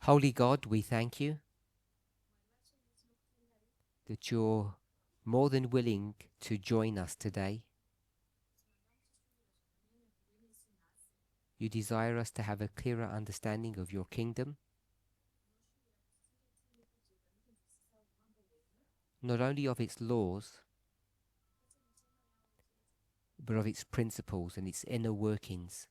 Holy God, we thank you that you're more than willing to join us today. You desire us to have a clearer understanding of your kingdom, not only of its laws, but of its principles and its inner workings.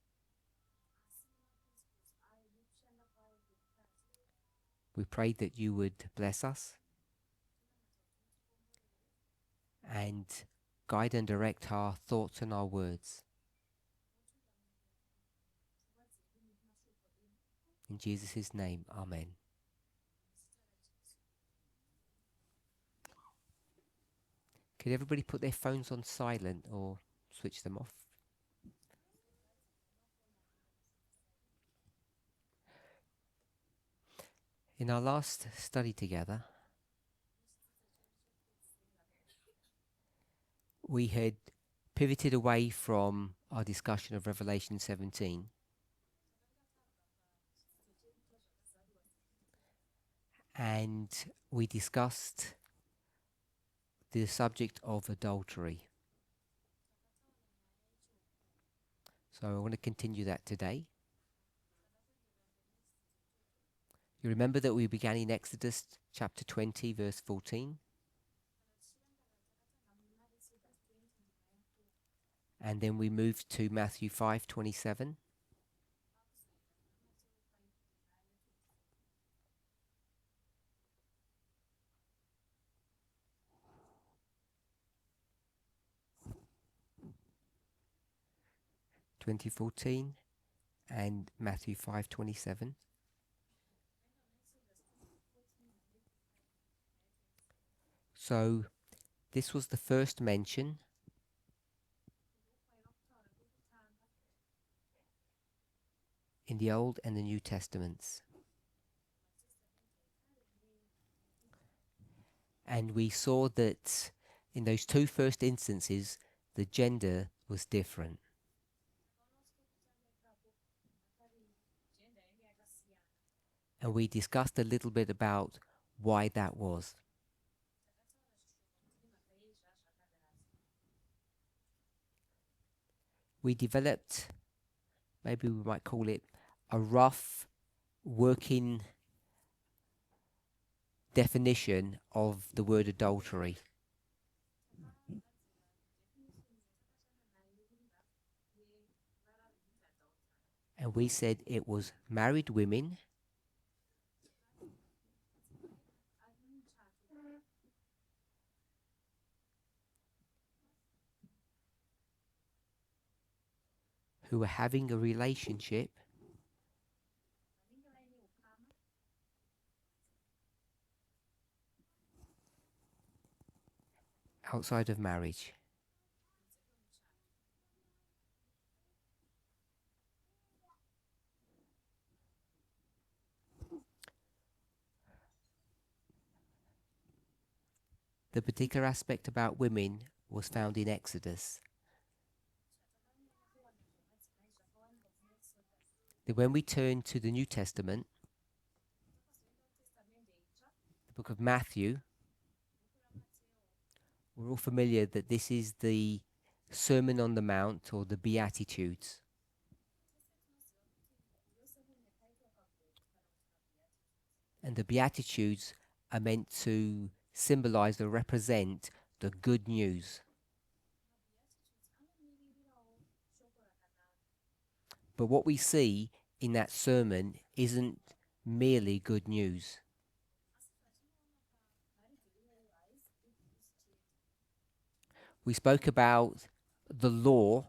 We pray that you would bless us and guide and direct our thoughts and our words. In Jesus' name, amen. Could everybody put their phones on silent or switch them off? In our last study together, we had pivoted away from our discussion of Revelation 17 and we discussed the subject of adultery. So I want to continue that today. You remember that we began in Exodus chapter 20, verse 14. And then we moved to Matthew 5:27. And Matthew 5:27. So this was the first mention in the Old and the New Testaments. And we saw that in those two first instances, the gender was different. And we discussed a little bit about why that was. We developed, maybe we might call it, a rough working definition of the word adultery. And we said it was married women who were having a relationship outside of marriage. The particular aspect about women was found in Exodus. Then when we turn to the New Testament, the book of Matthew, we're all familiar that this is the Sermon on the Mount or the Beatitudes. And the Beatitudes are meant to symbolize or represent the good news. But what we see in that sermon isn't merely good news. We spoke about the law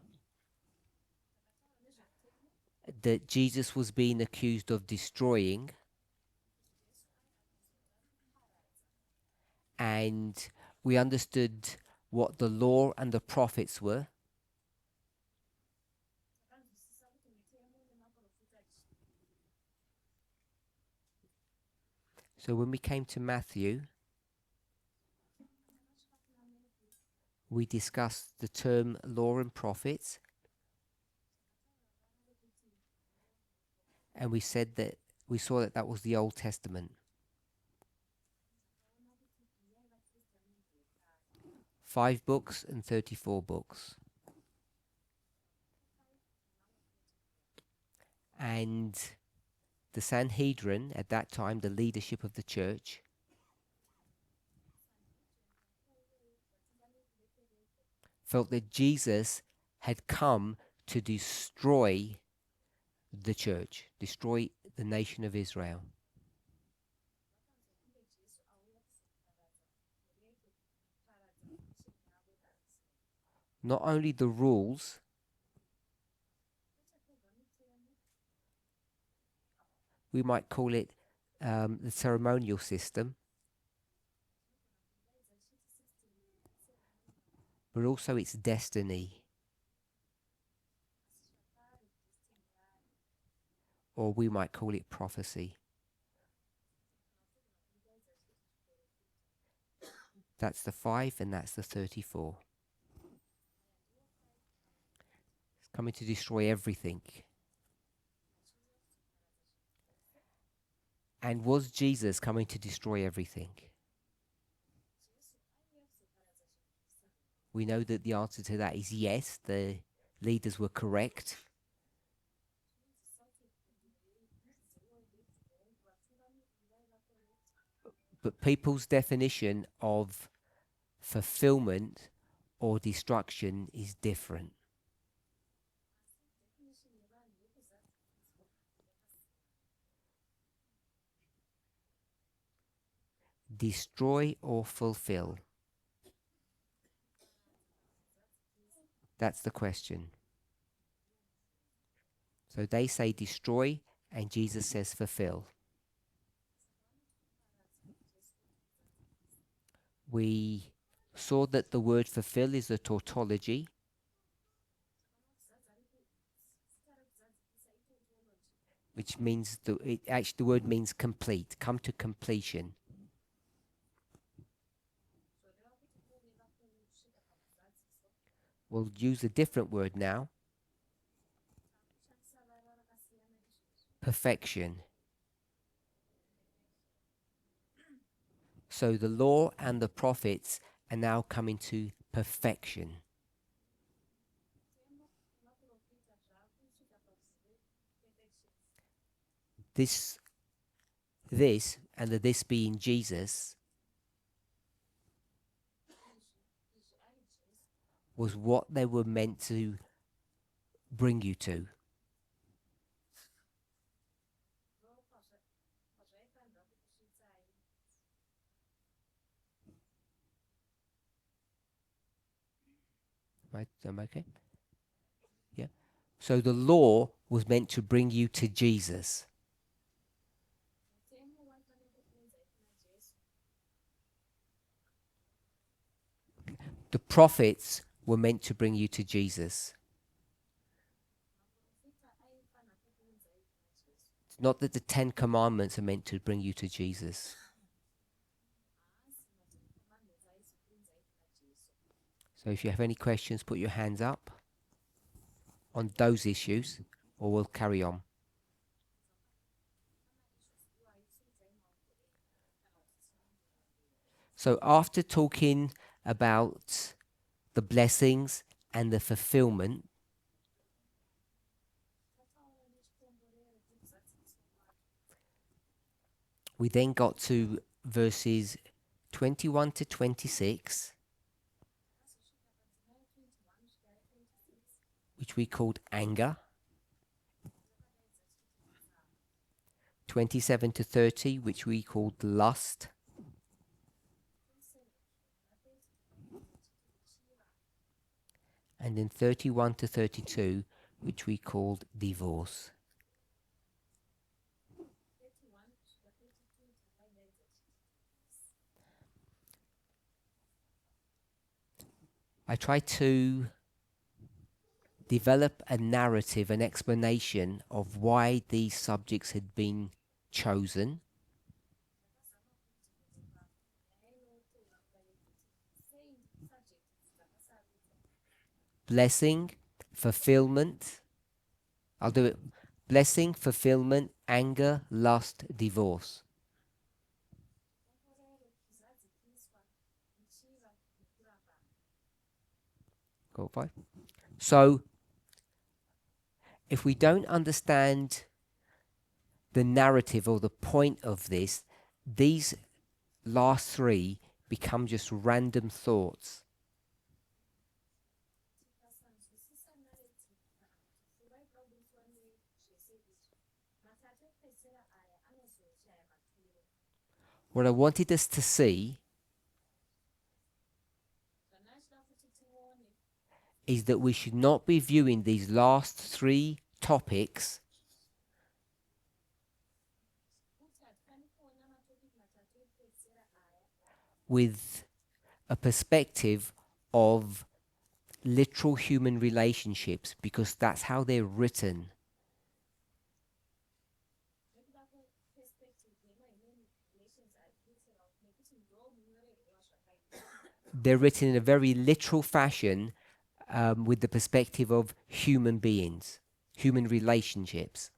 that Jesus was being accused of destroying, and we understood what the law and the prophets were. So when we came to Matthew, we discussed the term law and prophets, and we said that we saw that that was the Old Testament. 5 books and 34 books. And the Sanhedrin, at that time, the leadership of the church, felt that Jesus had come to destroy the church, destroy the nation of Israel. Not only the rules, we might call it the ceremonial system, but also its destiny, or we might call it prophecy. That's the 5 and that's the 34. It's coming to destroy everything. And was Jesus coming to destroy everything? We know that the answer to that is yes, the leaders were correct. But people's definition of fulfillment or destruction is different. Destroy or fulfill? That's the question. So they say destroy, and Jesus says fulfill. We saw that the word fulfill is a tautology, which means the word means complete, come to completion. We'll use a different word now. Perfection. So the law and the prophets are now coming to perfection. This and the this being Jesus was what they were meant to bring you to. Right, am I okay? Yeah. So the law was meant to bring you to Jesus. The prophets were meant to bring you to Jesus. It's not that the 10 Commandments are meant to bring you to Jesus. So if you have any questions, put your hands up on those issues, or we'll carry on. So after talking about the blessings and the fulfillment, we then got to verses 21 to 26, which we called anger, 27 to 30, which we called lust, and then 31 to 32, which we called divorce. I tried to develop a narrative, an explanation of why these subjects had been chosen. Blessing, fulfillment. I'll do it blessing, fulfillment, anger, lust, divorce. Got 5. So if we don't understand the narrative or the point of this, these last 3 become just random thoughts. What I wanted us to see is that we should not be viewing these last 3 topics with a perspective of literal human relationships, because that's how they're written. They're written in a very literal fashion, with the perspective of human beings, human relationships.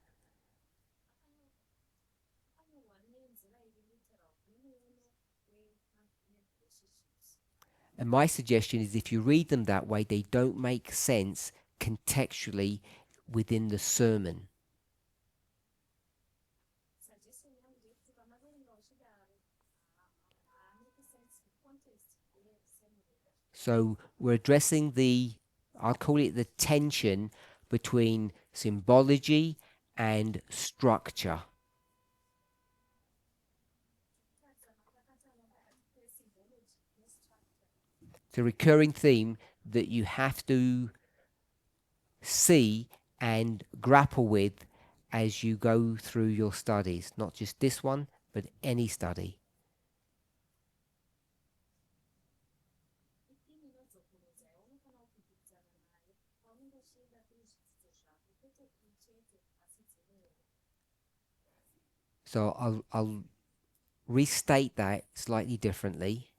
And my suggestion is, if you read them that way, they don't make sense contextually within the sermon. So we're addressing I'll call it the tension between symbology and structure. It's a recurring theme that you have to see and grapple with as you go through your studies, not just this one, but any study. So I'll restate that slightly differently.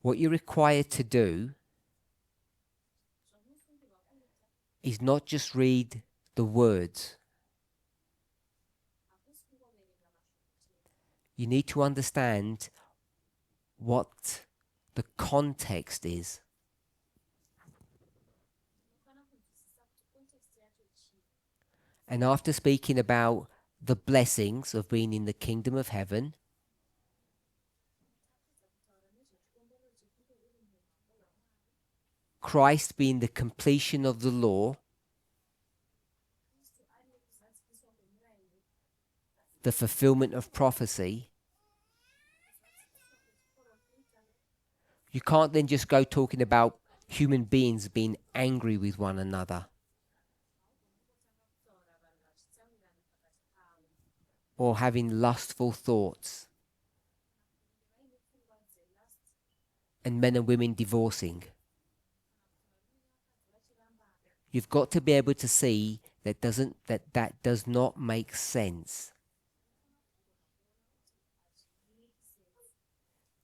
What you're required to do is not just read the words. You need to understand what the context is. And after speaking about the blessings of being in the kingdom of heaven, Christ being the completion of the law, the fulfillment of prophecy, you can't then just go talking about human beings being angry with one another, or having lustful thoughts, and men and women divorcing. You've got to be able to see that does not make sense.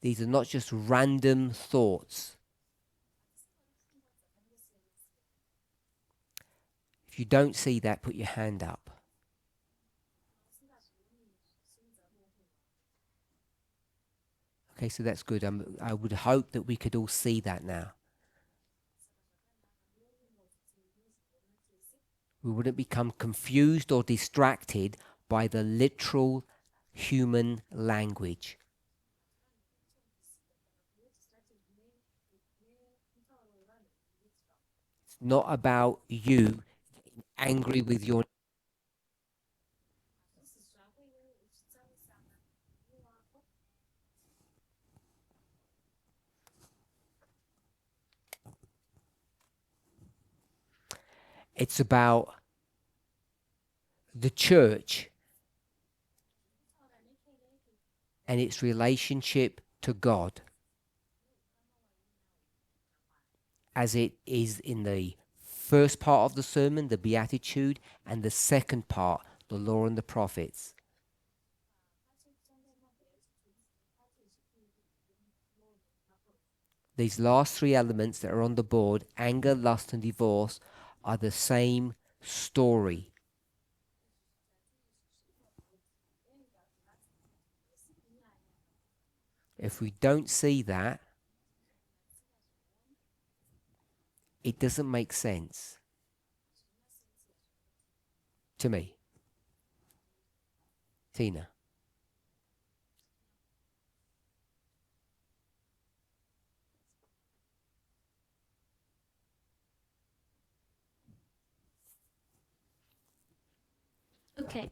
These are not just random thoughts. If you don't see that, put your hand up. Okay, so that's good. I would hope that we could all see that now. We wouldn't become confused or distracted by the literal human language. It's not about you angry with your. It's about the church and its relationship to God, as it is in the first part of the sermon, the Beatitude, and the second part, the Law and the Prophets. These last three elements that are on the board, anger, lust, and divorce, are the same story. If we don't see that, it doesn't make sense to me. Tina. Okay.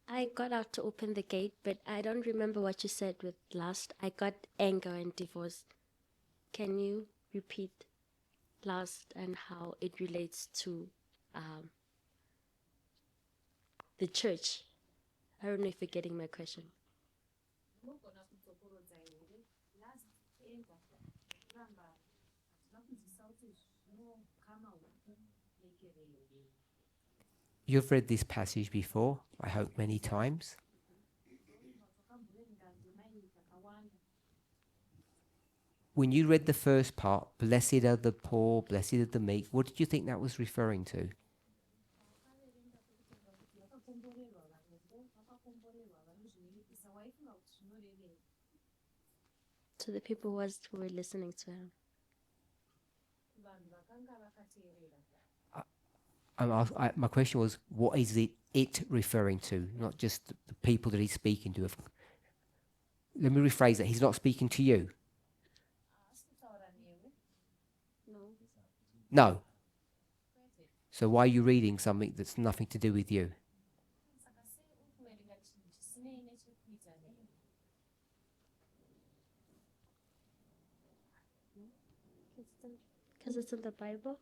I got out to open the gate, but I don't remember what you said with last. I got anger and divorce. Can you repeat last and how it relates to the church? I don't know if you're getting my question. You've read this passage before, I hope many times. When you read the first part, blessed are the poor, blessed are the meek, what did you think that was referring to? To the people who were listening to him. My question was, what is it referring to? Not just the people that he's speaking to. Let me rephrase that. He's not speaking to you. No. No. So why are you reading something that's nothing to do with you? Because it's in the Bible.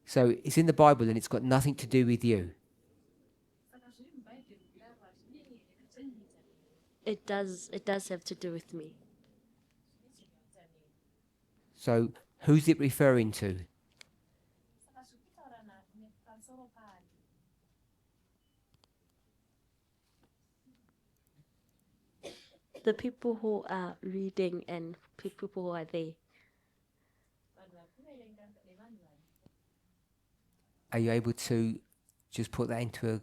So it's in the Bible and it's got nothing to do with you. It does. It does have to do with me. So who's it referring to? The people who are reading and people who are there. Are you able to just put that into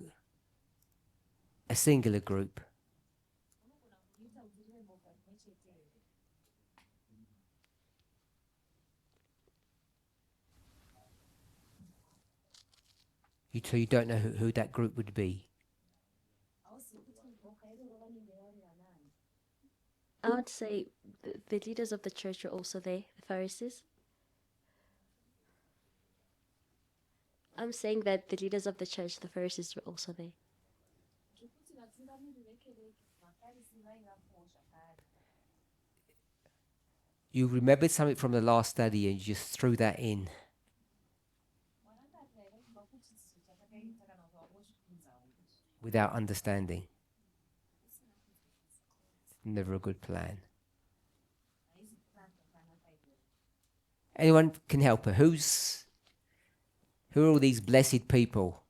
a singular group? So you don't know who that group would be? I would say the leaders of the church are also there, the Pharisees. I'm saying that the leaders of the church, the Pharisees, were also there. You remembered something from the last study and you just threw that in. Without understanding. Never a good plan. Anyone can help her. Who are all these blessed people?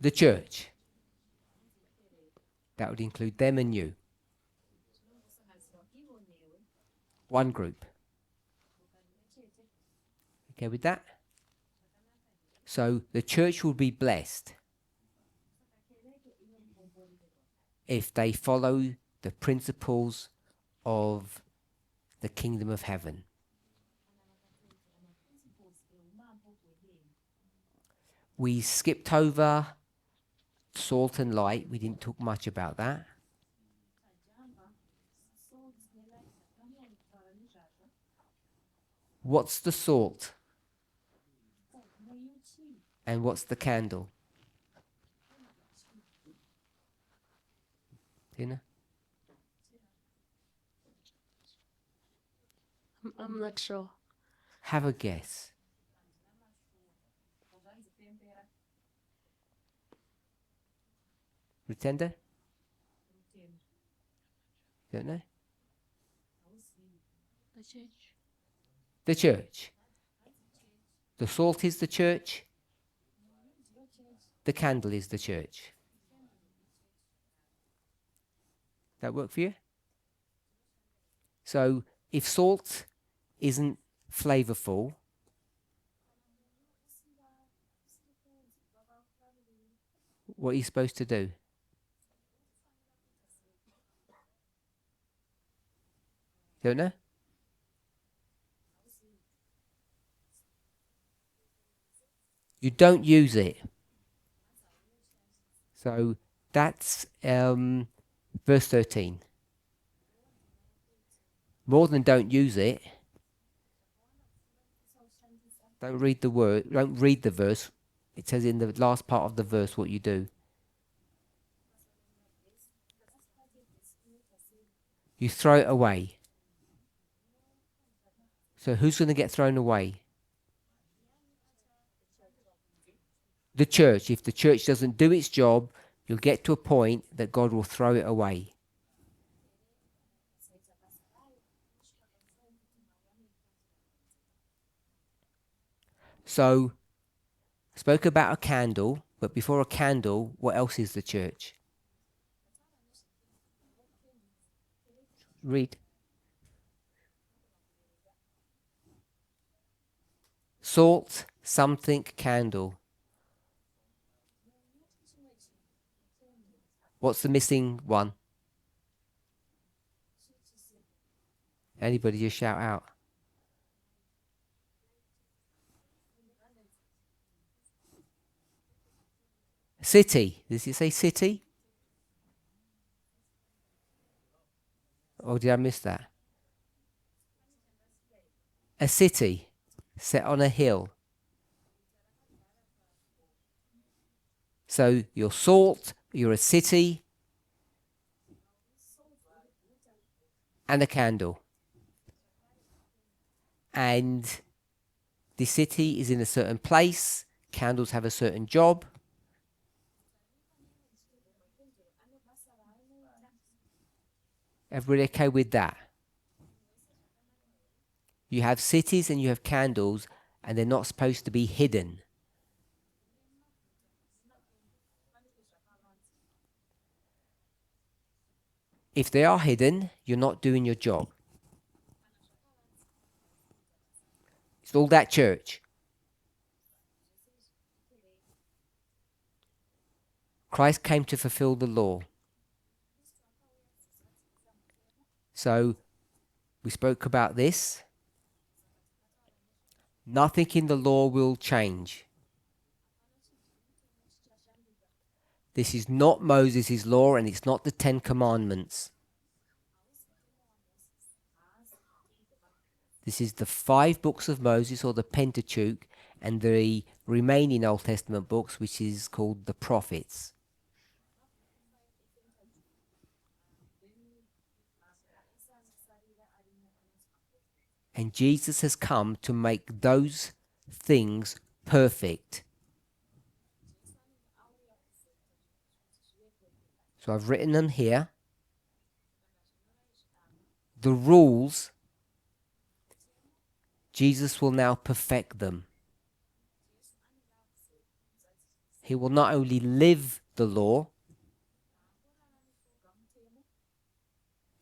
The church. That would include them and you. One group. Okay with that? So the church will be blessed if they follow the principles of the kingdom of heaven. We skipped over salt and light. We didn't talk much about that. What's the salt? And what's the candle? Tina? I'm not sure. Have a guess. Pretender? Don't know? The church. The church. The salt is the church. The candle is the church. That work for you? So if salt isn't flavorful, what are you supposed to do? Don't know? You don't use it. So that's verse 13. More than don't use it. Don't read the word. Don't read the verse. It says in the last part of the verse what you do. You throw it away. So who's going to get thrown away? The church. If the church doesn't do its job, you'll get to a point that God will throw it away. So, I spoke about a candle, but before a candle, what else is the church? Read. Salt, something, candle. What's the missing one? Anybody just shout out. City. Does it say city? Or did I miss that? A city set on a hill. So you're salt, you're a city, and a candle. And the city is in a certain place. Candles have a certain job. Everybody okay with that? You have cities and you have candles, and they're not supposed to be hidden. If they are hidden, you're not doing your job. It's all that church. Christ came to fulfill the law. So we spoke about this. Nothing in the law will change. This is not Moses' law, and it's not the 10 Commandments. This is the 5 books of Moses, or the Pentateuch, and the remaining Old Testament books, which is called the prophets. And Jesus has come to make those things perfect. So I've written them here. The rules, Jesus will now perfect them. He will not only live the law.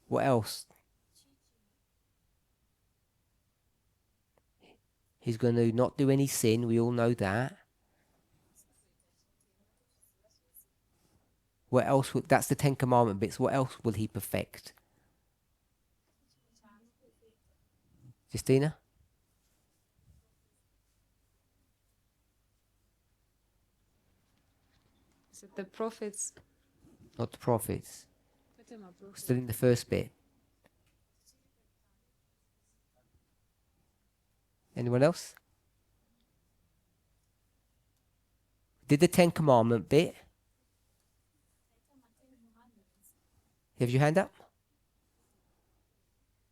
What else? He's going to not do any sin. We all know that. What else? That's the 10 Commandment bits. What else will he perfect? Justina? So the prophets. Not the prophets. Still in the first bit. Anyone else? Did the 10 Commandment bit? Have your hand up?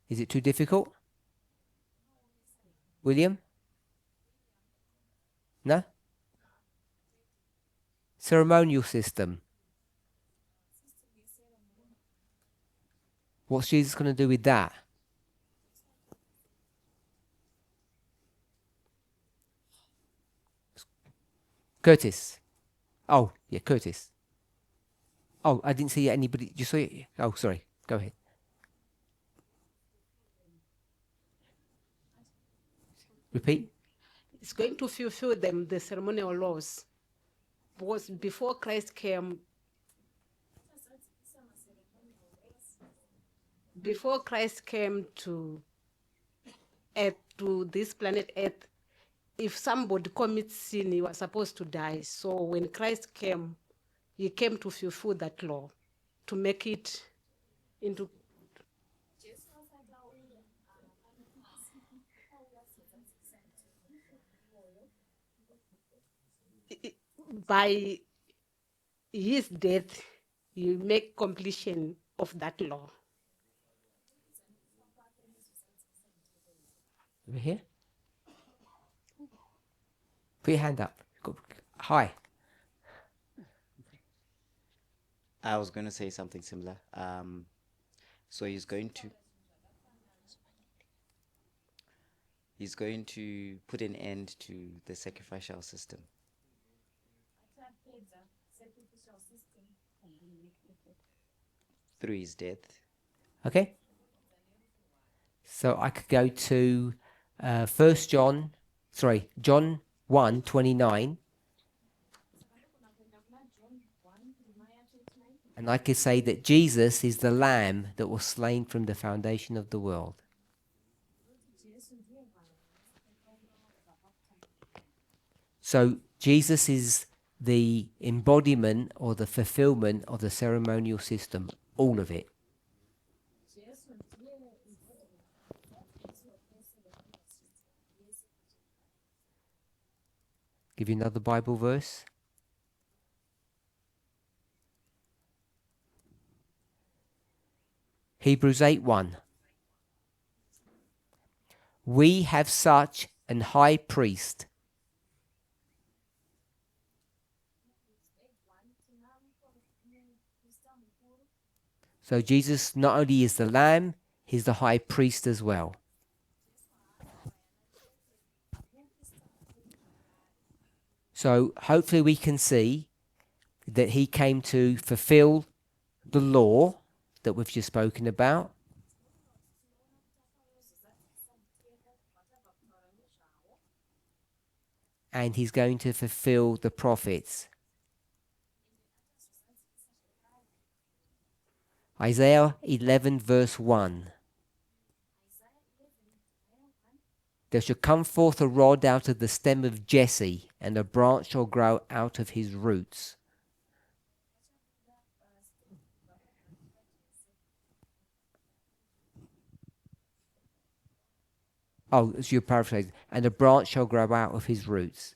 Is it too difficult? William? No? Ceremonial system. What's Jesus going to do with that? Curtis? Oh, yeah, Curtis. Oh, I didn't see anybody. You saw it? Oh, sorry. Go ahead. Repeat. It's going to fulfill them the ceremonial laws. Because before Christ came, to Earth, to this planet Earth, if somebody commits sin, he was supposed to die. So when Christ came, he came to fulfill that law, to make it into by his death, he make completion of that law. Over here. Put your hand up. Hi. I was going to say something similar. So he's going to put an end to the sacrificial system through his death. Okay. So I could go to First John, John 1:29, and I could say that Jesus is the Lamb that was slain from the foundation of the world. So Jesus is the embodiment or the fulfillment of the ceremonial system, all of it. Give you another Bible verse. Hebrews 8:1. We have such an high priest. So Jesus not only is the Lamb, he's the high priest as well. So hopefully we can see that he came to fulfill the law that we've just spoken about. And he's going to fulfill the prophets. Isaiah 11 verse 1. There shall come forth a rod out of the stem of Jesse, and a branch shall grow out of his roots. Oh, it's your paraphrase. And a branch shall grow out of his roots.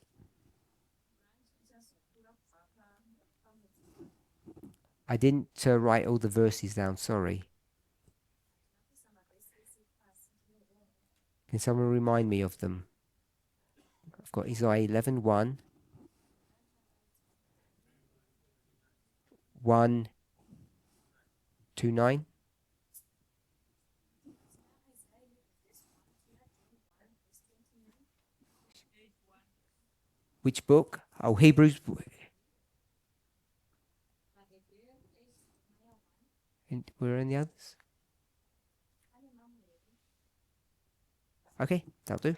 I didn't write all the verses down, sorry. Can someone remind me of them? I've got Isaiah 11, 1, 1, 2, 9. Which book? Oh, Hebrews. And where are any others? Okay, that'll do.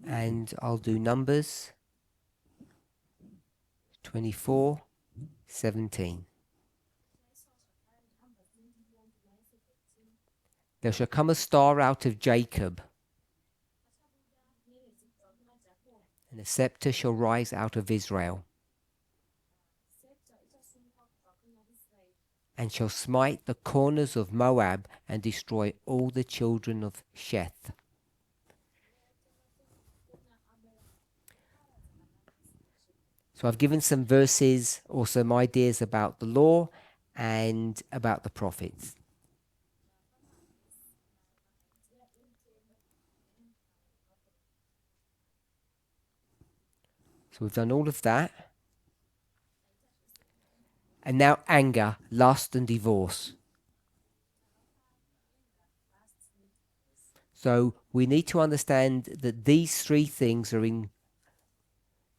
And I'll do Numbers 24, 17. There shall come a star out of Jacob, and a scepter shall rise out of Israel, and shall smite the corners of Moab, and destroy all the children of Sheth. So I've given some verses or some ideas about the law and about the prophets. So we've done all of that. And now anger, lust, and divorce. So we need to understand that these three things are in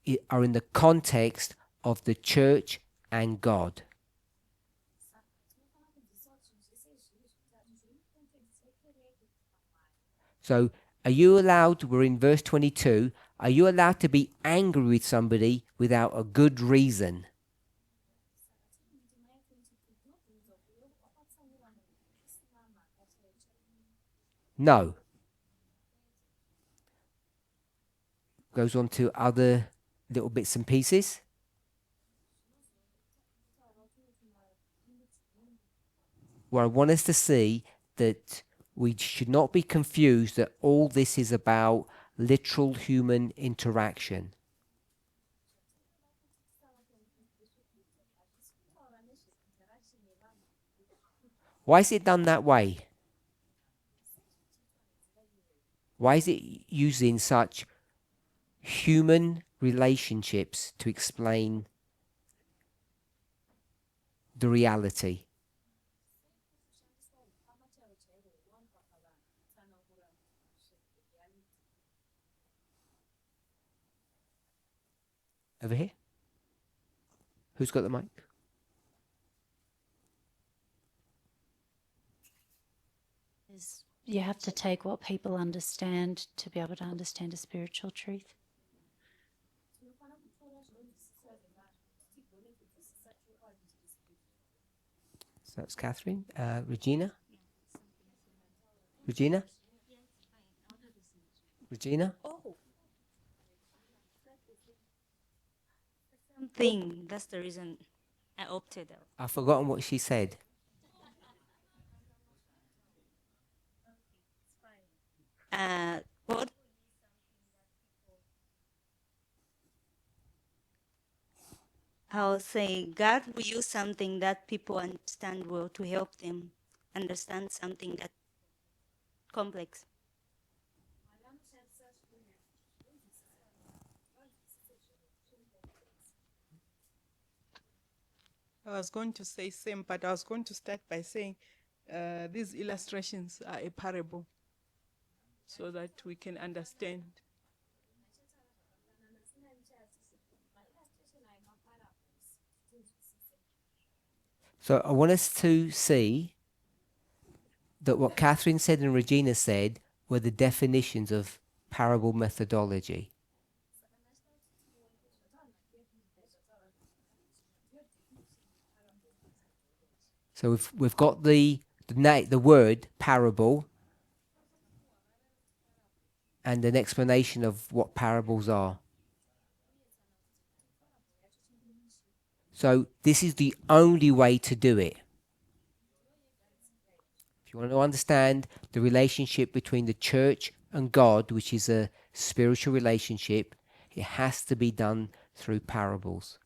the context of the church and God. So are you allowed, we're in verse 22, are you allowed to be angry with somebody without a good reason? No. Goes on to other little bits and pieces. Where I want us to see that we should not be confused that all this is about literal human interaction. Why is it done that way? Why is it using such human relationships to explain the reality? Over here? Who's got the mic? You have to take what people understand to be able to understand a spiritual truth. So that's Catherine. Regina? Regina? Regina? Something. That's the reason I opted out. I've forgotten what she said. What? I was saying God will use something that people understand well to help them understand something that complex. I was going to say same, but I was going to start by saying these illustrations are a parable so that we can understand. So I want us to see that what Catherine said and Regina said were the definitions of parable methodology. So we've got the word parable and an explanation of what parables are. So this is the only way to do it. If you want to understand the relationship between the church and God, which is a spiritual relationship, it has to be done through parables.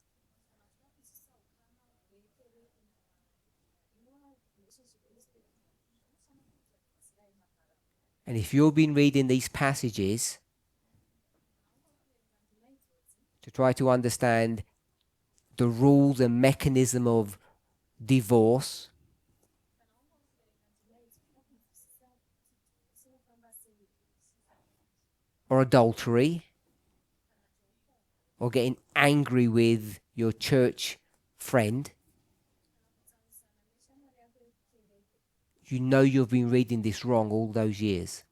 And if you've been reading these passages to try to understand the rules and mechanism of divorce, or adultery, or getting angry with your church friend, you know you've been reading this wrong all those years.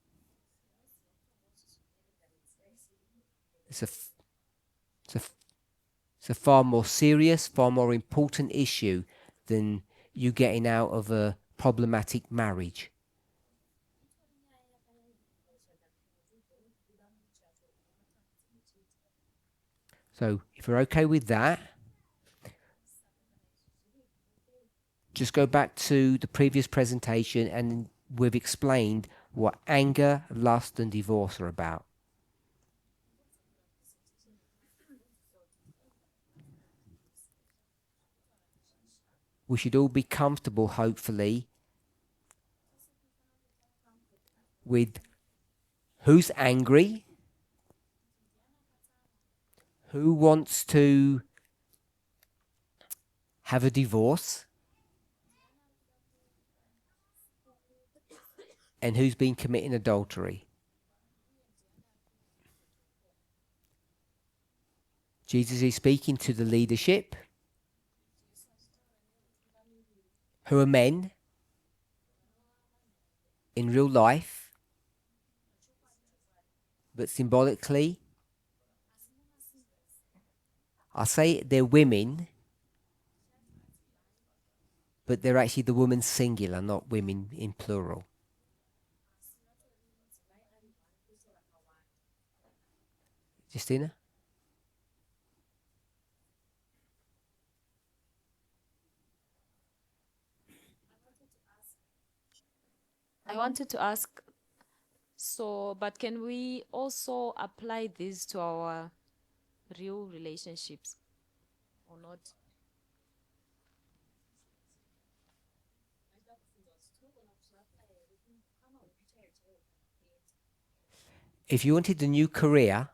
It's a far more serious, far more important issue than you getting out of a problematic marriage. So if you're okay with that, just go back to the previous presentation and we've explained what anger, lust and divorce are about. We should all be comfortable, hopefully, with who's angry, who wants to have a divorce, and who's been committing adultery? Jesus is speaking to the leadership, who are men in real life, but symbolically, I say they're women, but they're actually the women singular, not women in plural. Justina? I wanted to ask, so, but can we also apply this to our real relationships or not? If you wanted a new career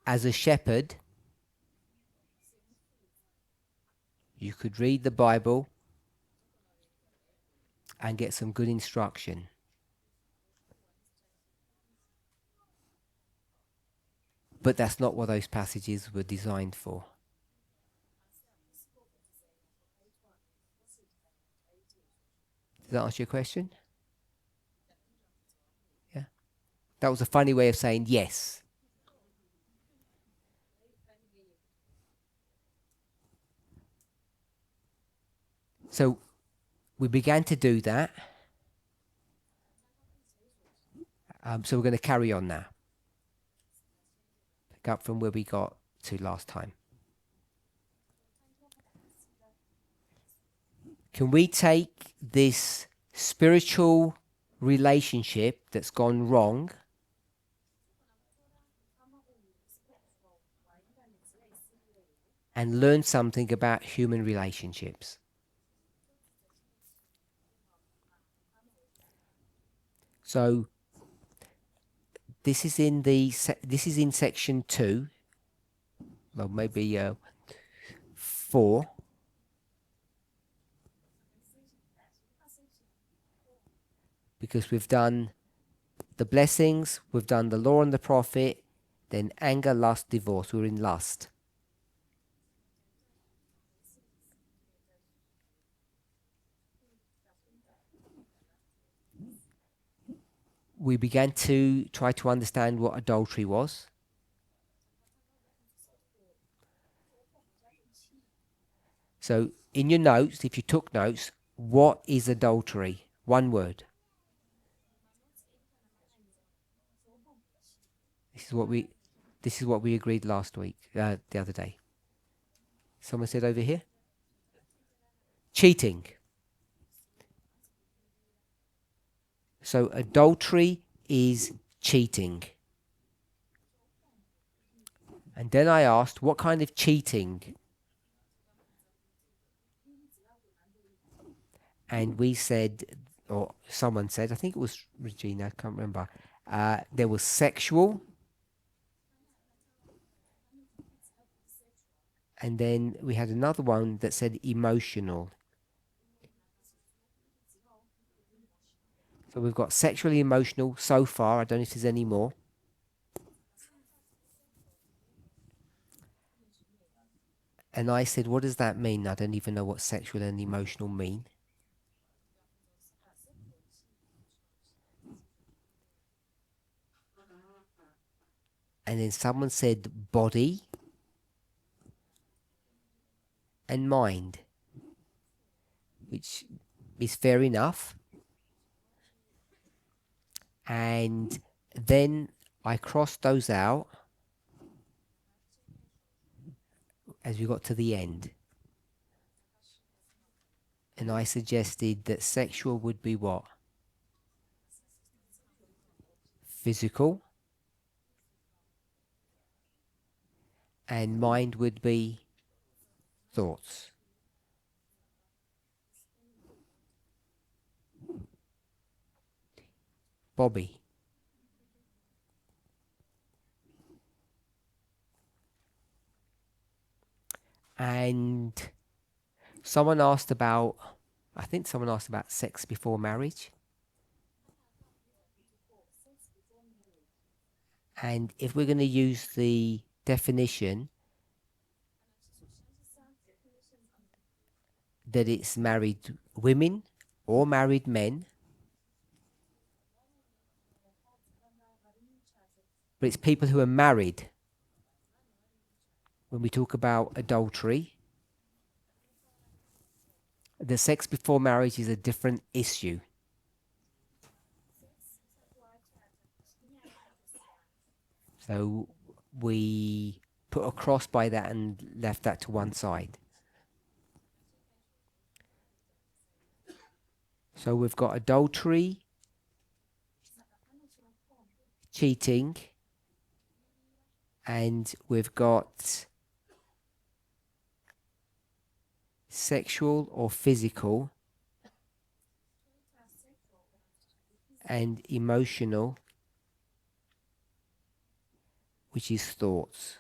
as a shepherd, you could read the Bible and get some good instruction. But that's not what those passages were designed for. Does that answer your question? Yeah. That was a funny way of saying yes. So we began to do that. So we're going to carry on now. Pick up from where we got to last time. Can we take this spiritual relationship that's gone wrong and learn something about human relationships? So this is in section 2, well maybe 4. Because we've done the blessings, we've done the law and the prophet, then anger, lust, divorce. We're in lust. We began to try to understand what adultery was. So in your notes, if you took notes, what is adultery? One word. This is what we agreed last week, the other day. Someone said over here? Cheating. So adultery is cheating. And then I asked, what kind of cheating? And we said, or someone said, I think it was Regina, I can't remember, there was sexual, and then we had another one that said emotional. So we've got sexually emotional so far. I don't know if there's any more. And I said, what does that mean? I don't even know what sexual and emotional mean. And then someone said body and mind, which is fair enough. And then I crossed those out as we got to the end. And I suggested that sexual would be what? Physical. And mind would be thoughts. Bobby. And I think someone asked about sex before marriage. And if we're going to use the definition that it's married women or married men, but it's people who are married. When we talk about adultery, the sex before marriage is a different issue. So we put a cross by that and left that to one side. So we've got adultery, cheating, and we've got sexual or physical and emotional, which is thoughts.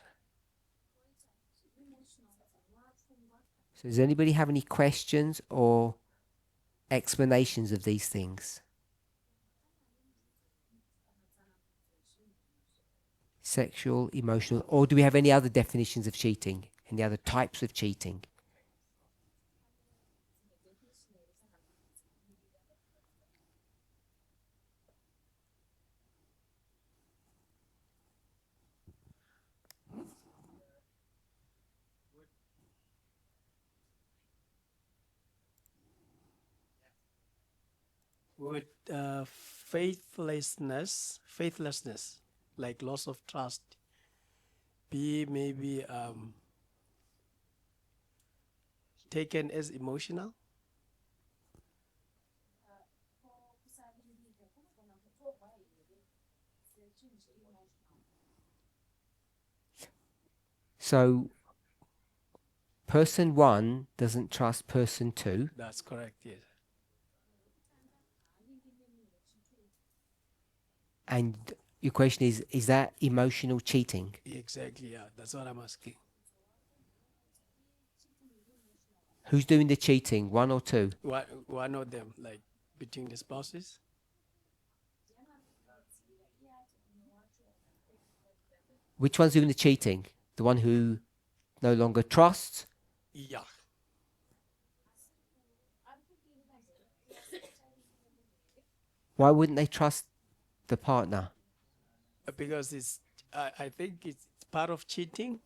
So does anybody have any questions or explanations of these things? Sexual, emotional, or do we have any other definitions of cheating? Any other types of cheating? Would faithlessness, like loss of trust, be maybe taken as emotional? So person 1 doesn't trust person 2. That's correct, yes. And your question is that emotional cheating? Exactly, yeah. That's what I'm asking. Who's doing the cheating, 1 or 2? One of them, like between the spouses? Which one's doing the cheating? The one who no longer trusts? Yeah. Why wouldn't they trust the partner? Because I think it's part of cheating.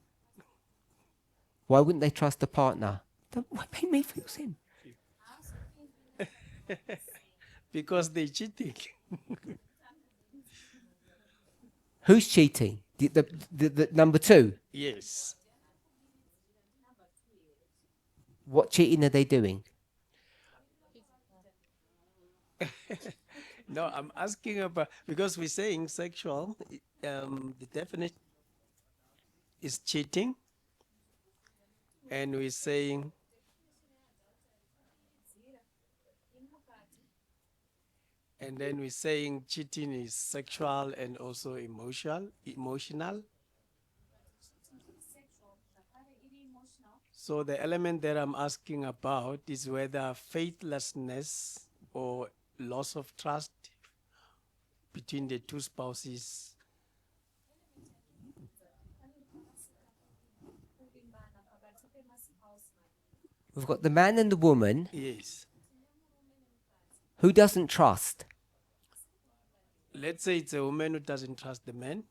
Why wouldn't they trust the partner? Don't make me feel sin. Because they're cheating. Who's cheating? The number 2? Yes. What cheating are they doing? No, I'm asking about, because we're saying sexual, the definition is cheating, and we're saying cheating is sexual and also emotional. So the element that I'm asking about is whether faithlessness or loss of trust between the two spouses. We've got the man and the woman. Yes. Who doesn't trust? Let's say it's a woman who doesn't trust the man.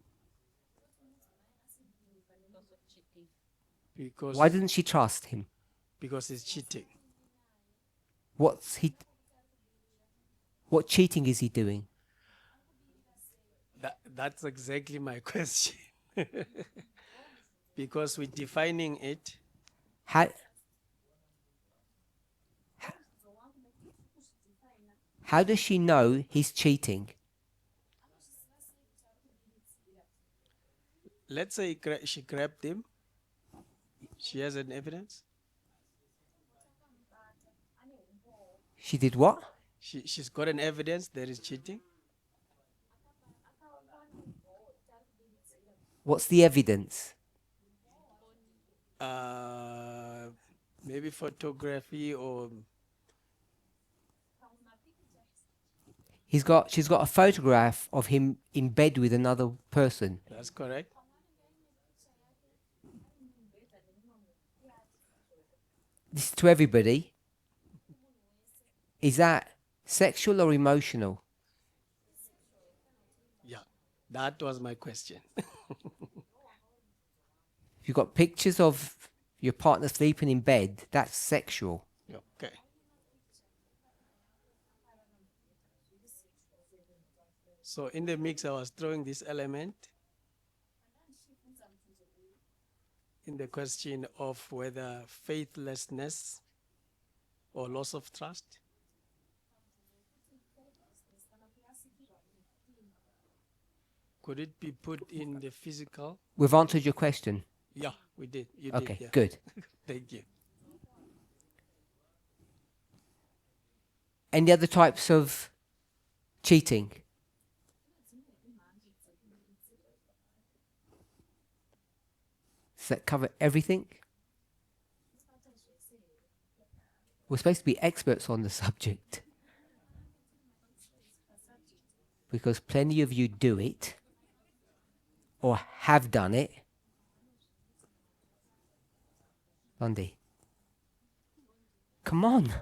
Because Why doesn't she trust him? Because he's cheating. What cheating is he doing? That's exactly my question. Because we're defining it. How does she know he's cheating? Let's say she grabbed him. She has an evidence. She did what? She's got an evidence that is cheating. What's the evidence? maybe photography or She's got a photograph of him in bed with another person. that's correct. This is to everybody. Is that sexual or emotional? Yeah, that was my question. If you've got pictures of your partner sleeping in bed, that's sexual. Okay. So in the mix, I was throwing this element in the question of whether faithlessness or loss of trust. Could it be put in the physical? We've answered your question. Yeah, we did. You Okay, did. Yeah. good. Thank you. Any other types of cheating? Does that cover everything? We're supposed to be experts on the subject. Because plenty of you do it or have done it. Bundy. Come on.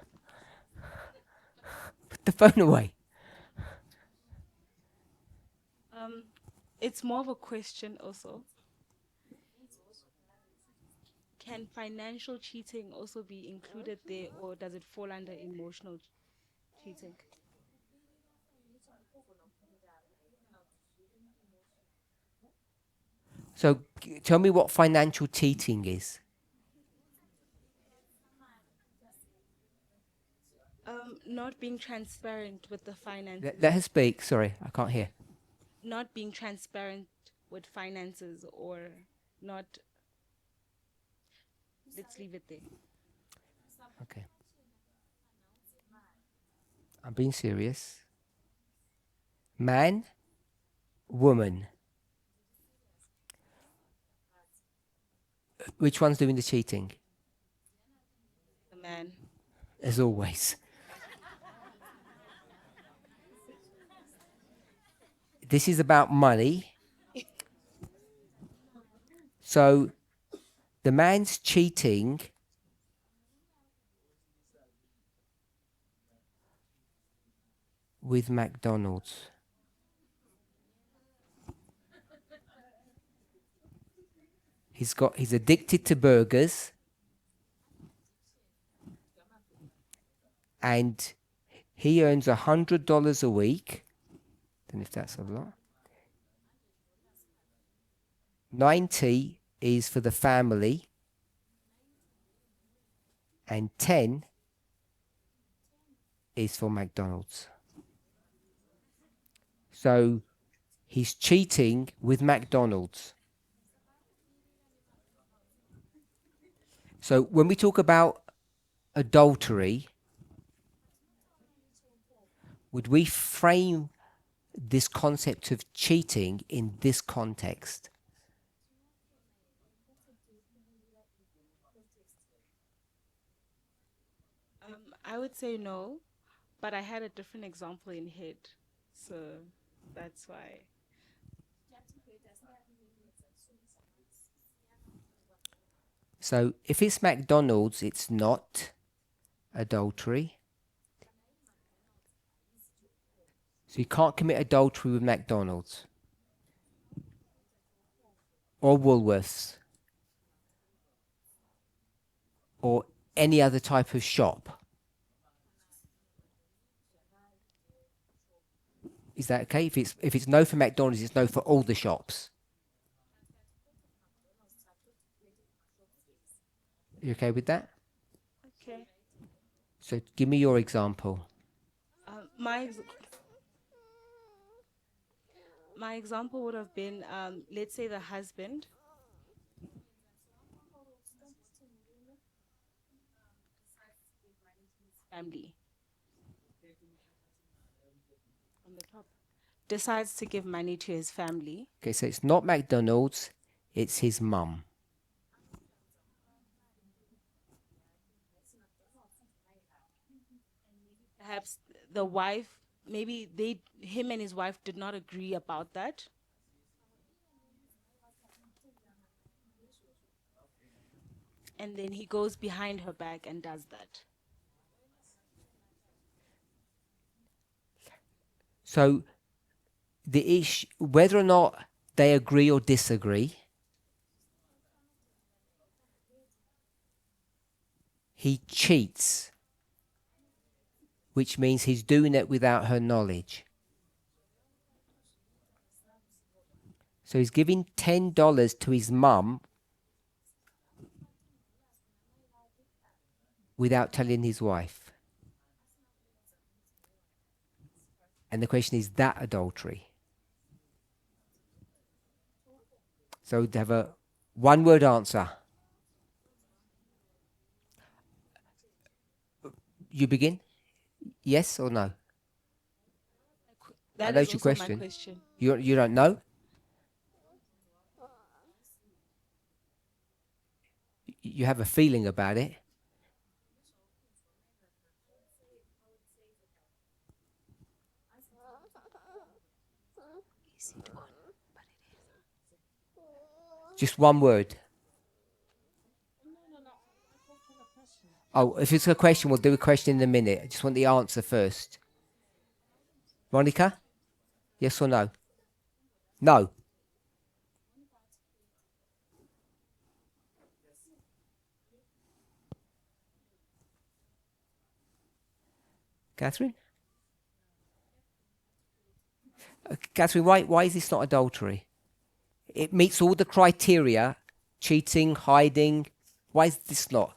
Put the phone away. It's more of a question also. Can financial cheating also be included there, or does it fall under emotional cheating? So tell me what financial cheating is. Not being transparent with the finances. Let her speak. Sorry, I can't hear. Not being transparent with finances, or not. Let's leave it there. Okay. I'm being serious. Man, woman. Which one's doing the cheating? The man. As always. This is about money. So the man's cheating with McDonald's. He's addicted to burgers, and he earns $100 a week. Don't know if that's a lot. 90 is for the family, and 10 is for McDonald's. So he's cheating with McDonald's. So when we talk about adultery, would we frame this concept of cheating in this context? I would say no, but I had a different example in head, so that's why. So if it's McDonald's, it's not adultery. So you can't commit adultery with McDonald's or Woolworths or any other type of shop. Is that okay? If it's no for McDonald's, it's no for all the shops. You okay with that? Okay. So give me your example. My example would have been, let's say the husband family on the top decides to give money to his family. Okay, so it's not McDonald's, it's his mum. perhaps the wife, maybe him and his wife did not agree about that. And then he goes behind her back and does that. So the issue, whether or not they agree or disagree, he cheats, which means he's doing it without her knowledge. So he's giving $10 to his mum without telling his wife. And the question is that adultery? So to have a one-word answer. You begin? Yes or no? That That's is your also my question. question. You don't know? You have a feeling about it. Just one word. Oh, if it's a question, we'll do a question in a minute. I just want the answer first. Monica? Yes or no? No. Catherine? Catherine, why is this not adultery? It meets all the criteria. Cheating, hiding. Why is this not?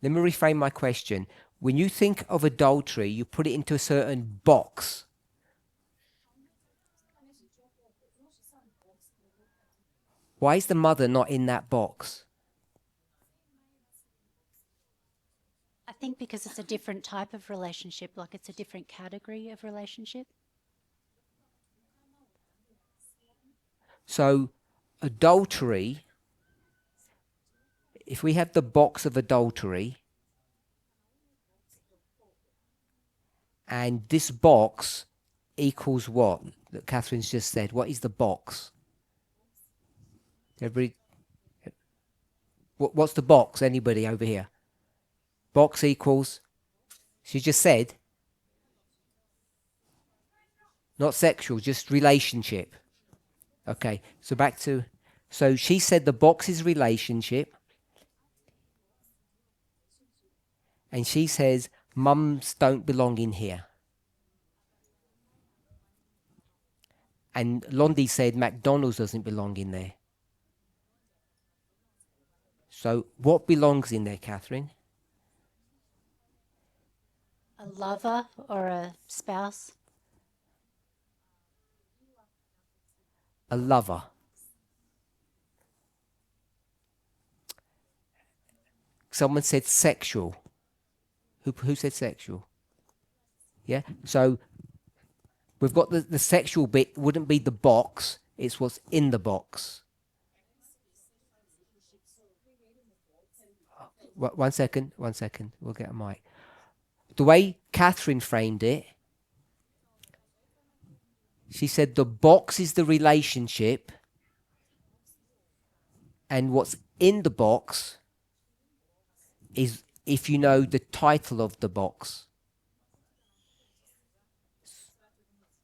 Let me reframe my question. When you think of adultery, you put it into a certain box. Why is the mother not in that box? I think because it's a different type of relationship, like it's a different category of relationship. So, adultery, if we have the box of adultery, and this box equals what? That Catherine's just said. What is the box? Everybody, what's the box? Anybody over here? Box equals, she just said, not sexual, just relationship. Okay, so back to, so she said the box is relationship. And she says, mums don't belong in here. And Londi said McDonald's doesn't belong in there. So what belongs in there, Catherine? A lover or a spouse. A lover. Someone said sexual. Who said sexual? Yeah. So we've got the sexual bit wouldn't be the box, it's what's in the box. One second, we'll get a mic. The way Catherine framed it, she said the box is the relationship and what's in the box is if you know the title of the box.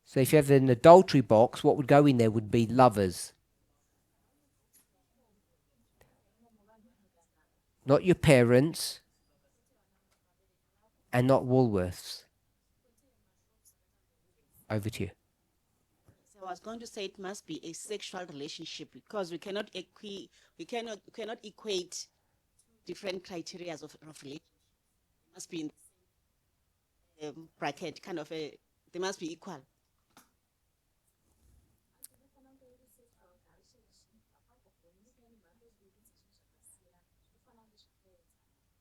So if you have an adultery box, what would go in there would be lovers. Not your parents and not Woolworths. Over to you. So I was going to say it must be a sexual relationship because we cannot equate different criteria of relationship. It must be in the bracket, kind of they must be equal.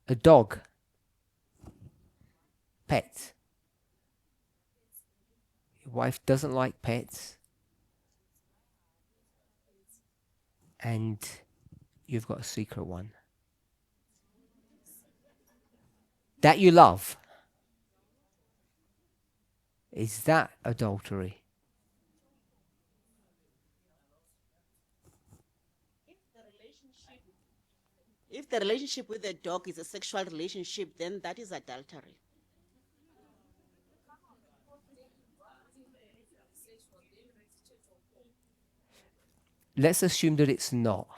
A dog. Pet. wife doesn't like pets, and you've got a secret one that you love. Is that adultery? If the relationship with the dog is a sexual relationship, then that is adultery. Let's assume that it's not.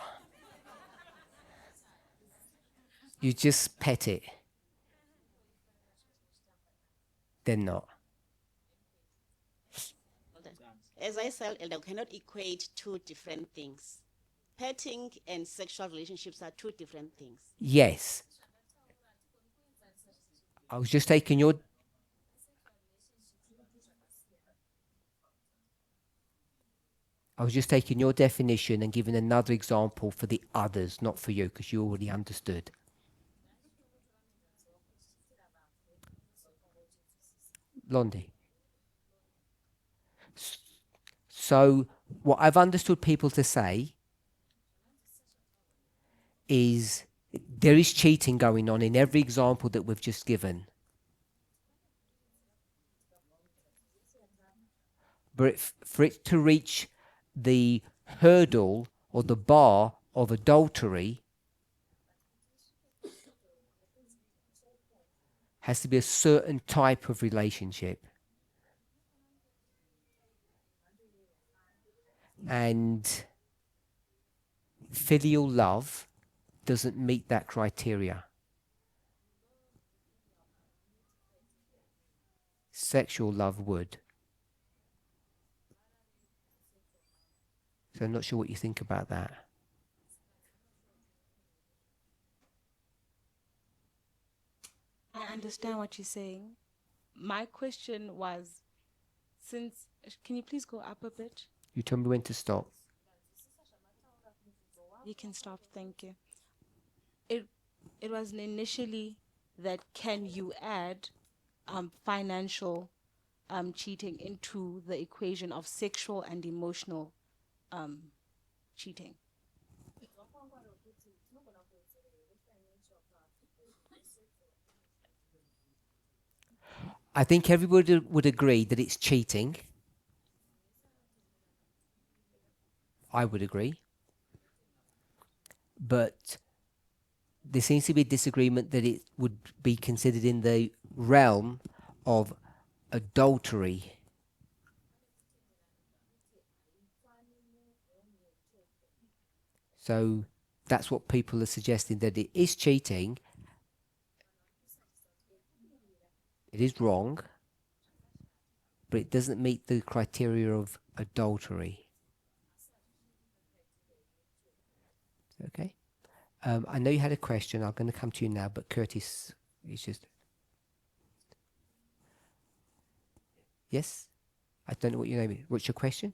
You just pet it. Then not. As I said, Elder, we cannot equate two different things. Petting and sexual relationships are two different things. Yes. I was just taking your definition and giving another example for the others, not for you, because you already understood. Blondie. So what I've understood people to say is there is cheating going on in every example that we've just given. But for it to reach the hurdle or the bar of adultery has to be a certain type of relationship. And filial love doesn't meet that criteria. Sexual love would. So I'm not sure what you think about that. I understand what you're saying. My question was, can you please go up a bit? You tell me when to stop. You can stop, thank you. It was initially that can you add financial cheating into the equation of sexual and emotional cheating? I think everybody would agree that it's cheating. I would agree. But there seems to be a disagreement that it would be considered in the realm of adultery. So that's what people are suggesting, that it is cheating. It is wrong, but it doesn't meet the criteria of adultery. Okay. I know you had a question. I'm going to come to you now, but Curtis is just... Yes? I don't know what your name is. What's your question?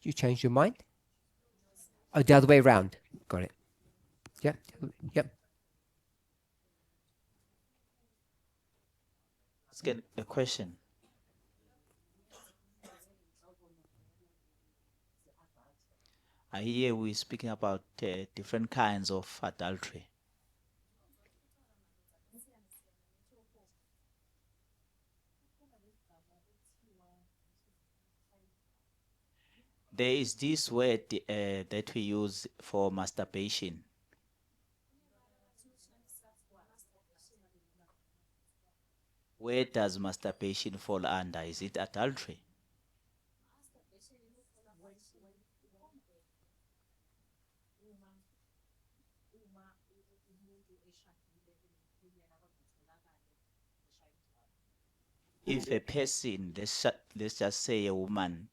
You changed your mind? Oh, the other way around. Got it. Yeah. Yep. Let's get a question. Here we're speaking about different kinds of adultery. There is this word that we use for masturbation. Where does masturbation fall under? Is it adultery? If a person, let's just say a woman,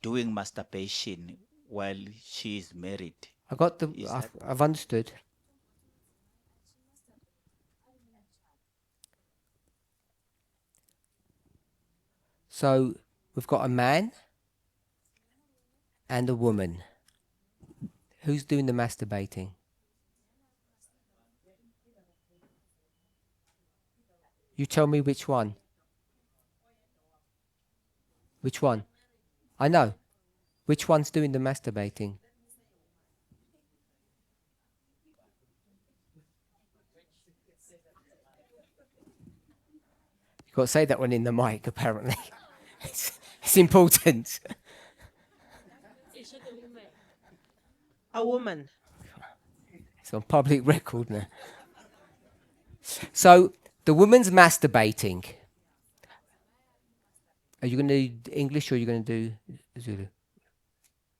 doing masturbation while she is married. I've understood. So we've got a man and a woman. Who's doing the masturbating? You tell me which one. Which one? I know. Which one's doing the masturbating? You've got to say that one in the mic, apparently. it's important. A woman. It's on public record now. So, the woman's masturbating. Are you going to do English or are you going to do Zulu?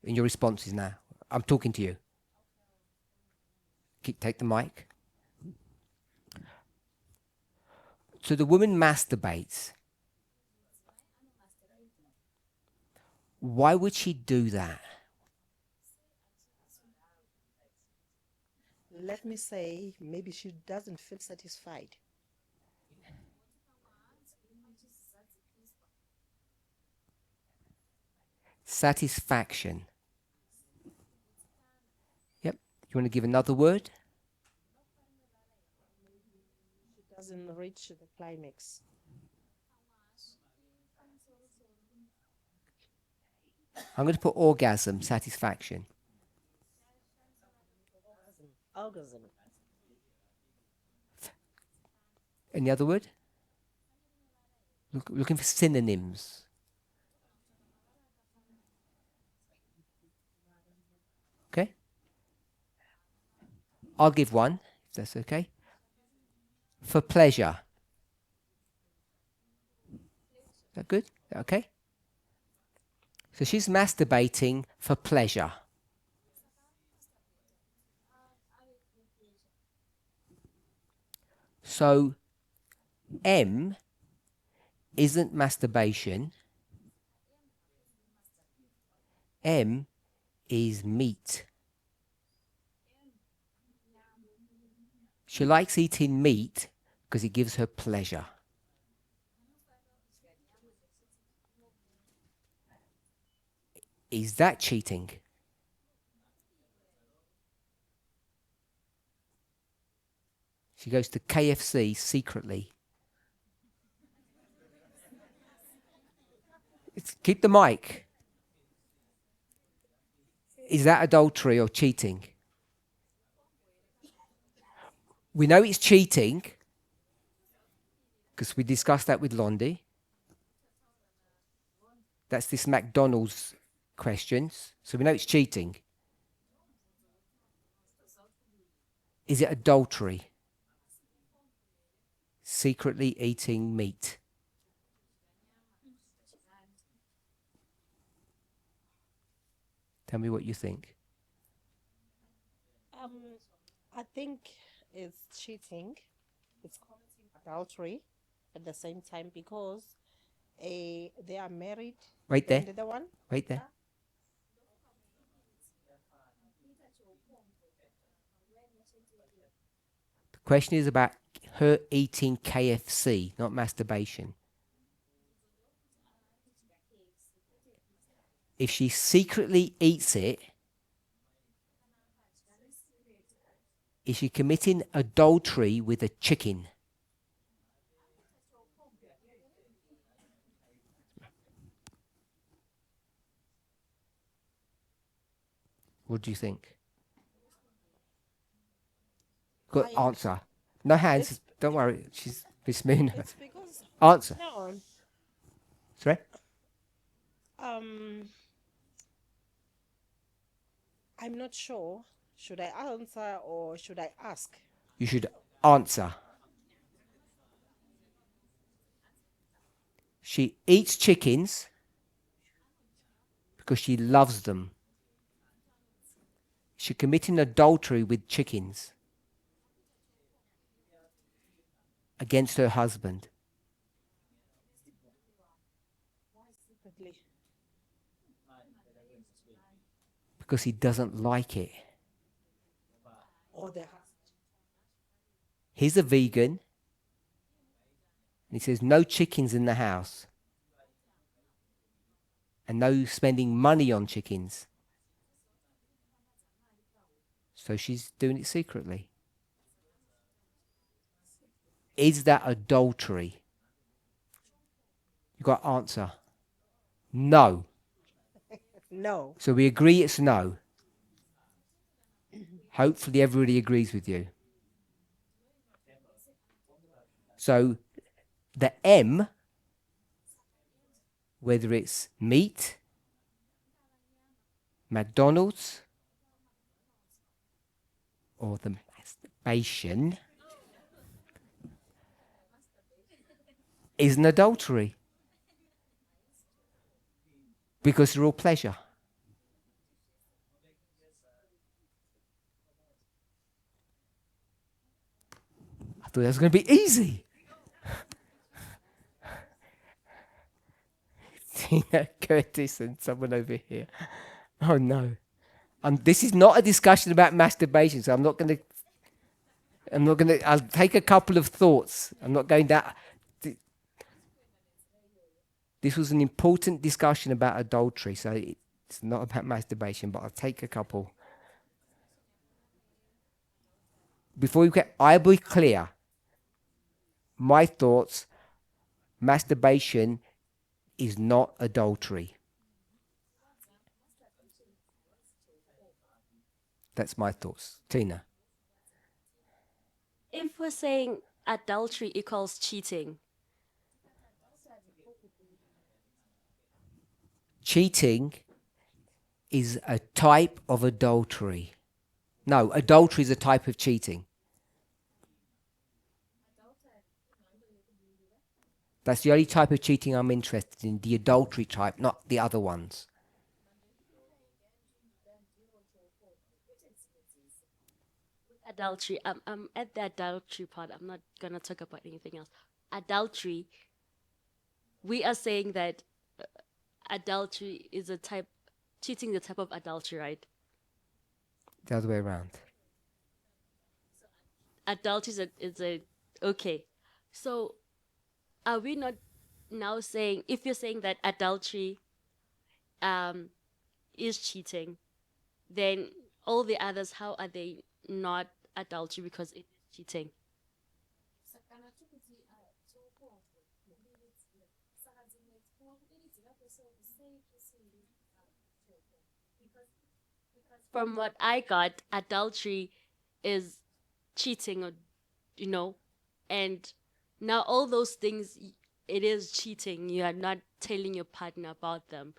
In your responses now. I'm talking to you. Take the mic. So the woman masturbates. Why would she do that? Let me say, maybe she doesn't feel satisfied. Satisfaction. Yep. You want to give another word? She doesn't reach the climax. I'm going to put orgasm, satisfaction. Orgasm. Any other word? Looking for synonyms. Okay? I'll give one, if that's okay. For pleasure. Is that good? Okay? So she's masturbating for pleasure. So M isn't masturbation. M is meat. She likes eating meat because it gives her pleasure. Is that cheating? She goes to KFC secretly. Keep the mic. Is that adultery or cheating? We know it's cheating because we discussed that with Londi. That's this McDonald's questions. So we know it's cheating. Is it adultery? Secretly eating meat. Tell me what you think. I think it's cheating. It's committing adultery at the same time because they are married. Wait there. And the other one? Wait there. The question is about her eating KFC, not masturbation. If she secretly eats it, is she committing adultery with a chicken? What do you think? Good answer. No hands. Don't worry. She's Miss Moon. It's because Answer. no. Sorry? I'm not sure. Should I answer or should I ask? You should answer. She eats chickens because she loves them. She's committing adultery with chickens against her husband. Because he doesn't like it. Or the He's a vegan. And he says no chickens in the house. And no spending money on chickens. So she's doing it secretly. Is that adultery? You got to answer. No. No. So we agree it's no. Hopefully everybody agrees with you. So the M, whether it's meat, McDonald's, or the masturbation, is an adultery. Because they're all pleasure. I thought that was going to be easy. Tina, Curtis, and someone over here. Oh no. This is not a discussion about masturbation, so I'm not going to, I'll take a couple of thoughts. I'm not going that. This was an important discussion about adultery, so it's not about masturbation, but I'll take a couple. Before we get, I'll be clear. My thoughts, masturbation is not adultery. That's my thoughts. Tina. If we're saying adultery equals cheating, Cheating is a type of adultery. No, adultery is a type of cheating. That's the only type of cheating I'm interested in, the adultery type, not the other ones. adultery, I'm at the adultery part. I'm not going to talk about anything else. Adultery, we are saying that adultery is a type, cheating is a type of adultery, right? The other way around. Adultery is a okay. So are we not now saying, if you're saying that adultery is cheating, then all the others, how are they not adultery because it is cheating? From what I got, adultery is cheating, or and now all those things, it is cheating. You are not telling your partner about them.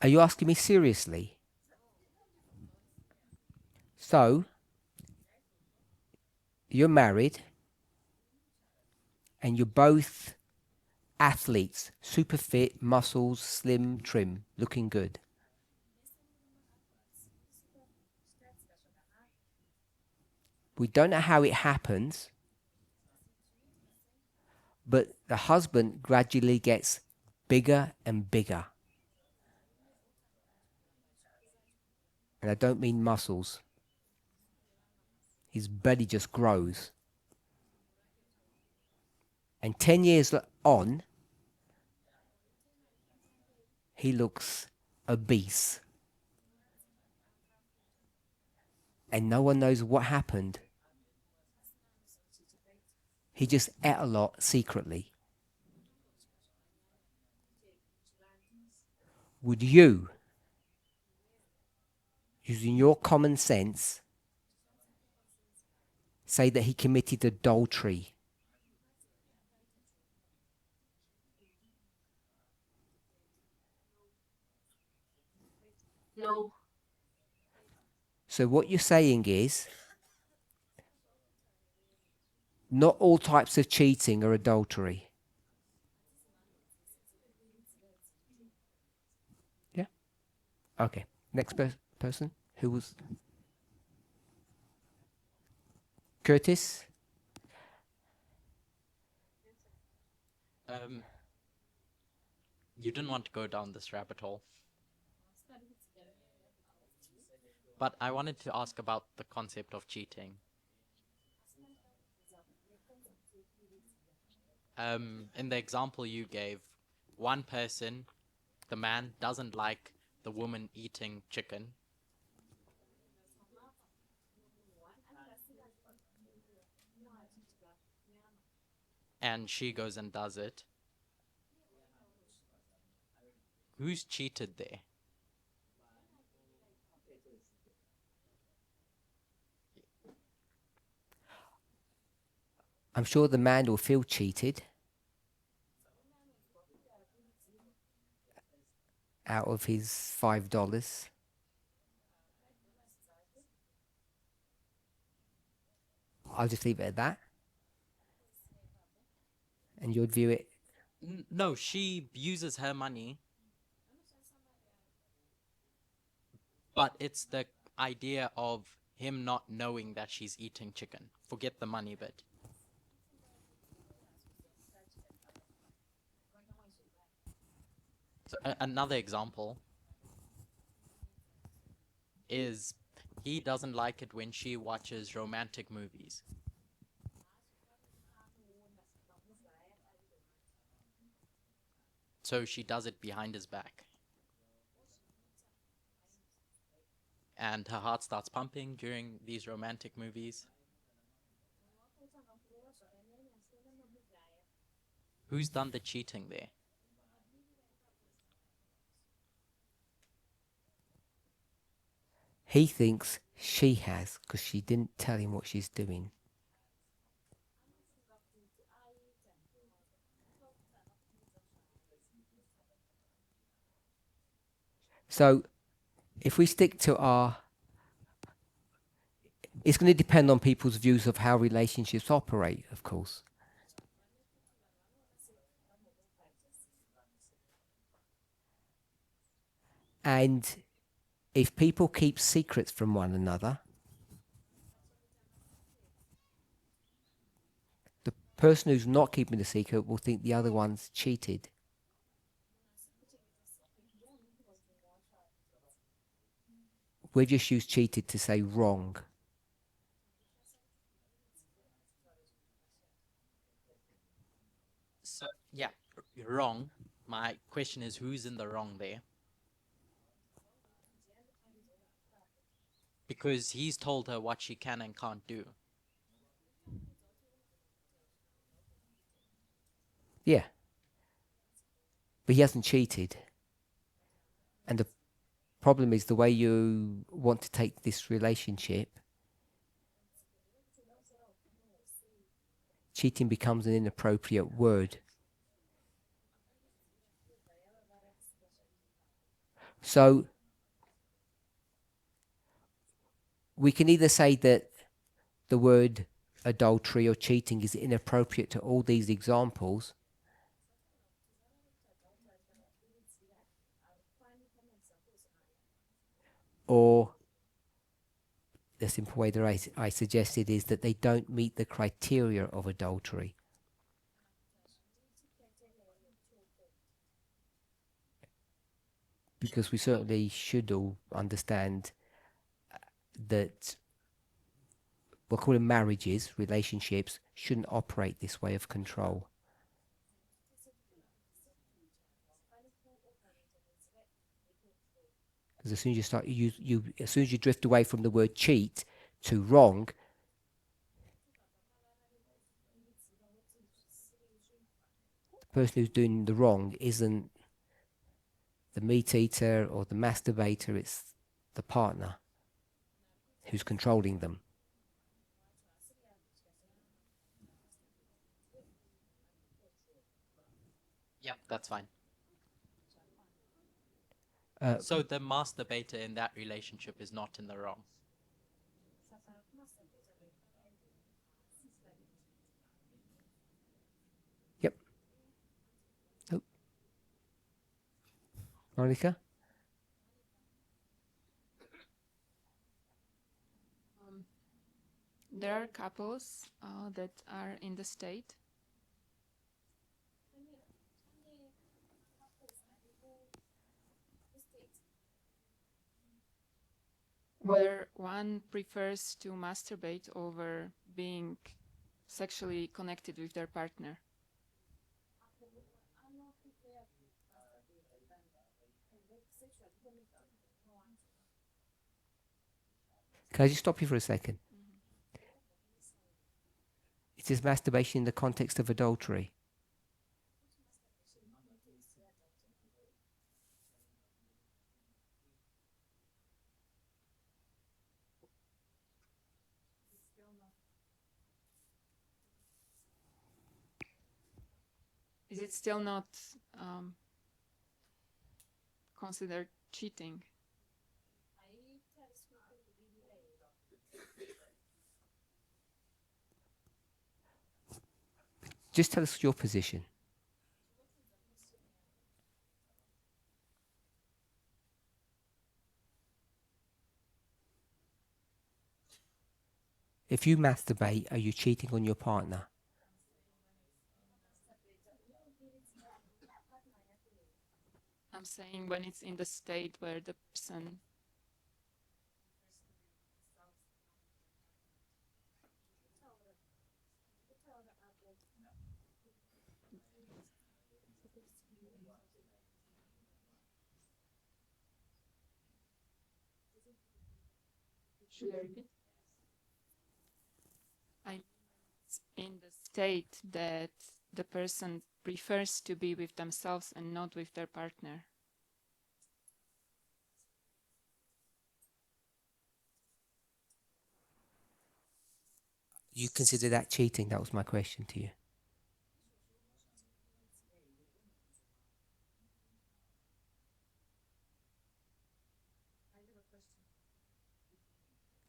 Are you asking me seriously? So, you're married and you're both athletes, super fit, muscles, slim, trim, looking good. We don't know how it happens, but the husband gradually gets bigger and bigger. And I don't mean muscles. His belly just grows. And 10 years on, he looks obese. And no one knows what happened. He just ate a lot secretly. Would you, using your common sense, say that he committed adultery? No. So what you're saying is, not all types of cheating are adultery. Yeah? Okay. Next person. Who was? Curtis? You didn't want to go down this rabbit hole. But I wanted to ask about the concept of cheating. in the example you gave, one person, the man, doesn't like the woman eating chicken. And she goes and does it. Who's cheated there? I'm sure the man will feel cheated out of his $5. I'll just leave it at that. And you'd view it. No, she uses her money. But it's the idea of him not knowing that she's eating chicken. Forget the money bit. So another example is he doesn't like it when she watches romantic movies. So she does it behind his back. And her heart starts pumping during these romantic movies. Who's done the cheating there? He thinks she has because she didn't tell him what she's doing. So if we stick to it's going to depend on people's views of how relationships operate, of course. And if people keep secrets from one another, the person who's not keeping the secret will think the other one's cheated. We just use cheated to say wrong. So, yeah, you're wrong. My question is, who's in the wrong there? Because he's told her what she can and can't do. Yeah. But he hasn't cheated. And the problem is the way you want to take this relationship, cheating becomes an inappropriate word. So we can either say that the word adultery or cheating is inappropriate to all these examples, or the simple way that I suggested is that they don't meet the criteria of adultery. Because we certainly should all understand that we'll call them marriages, relationships, shouldn't operate this way of control. Because as soon as you start, as soon as you drift away from the word cheat to wrong, the person who's doing the wrong isn't the meat eater or the masturbator, it's the partner who's controlling them. Yeah, that's fine. Uh, So the masturbator in that relationship is not in the wrong. Yep. Oh. Monica? There are couples that are in the state where one prefers to masturbate over being sexually connected with their partner. Can I just stop you for a second? It says masturbation in the context of adultery. Is it still not considered cheating? Just tell us your position. If you masturbate, are you cheating on your partner? I'm saying when it's in the state where the person should I repeat? It's in the state that the person prefers to be with themselves and not with their partner. You consider that cheating? That was my question to you.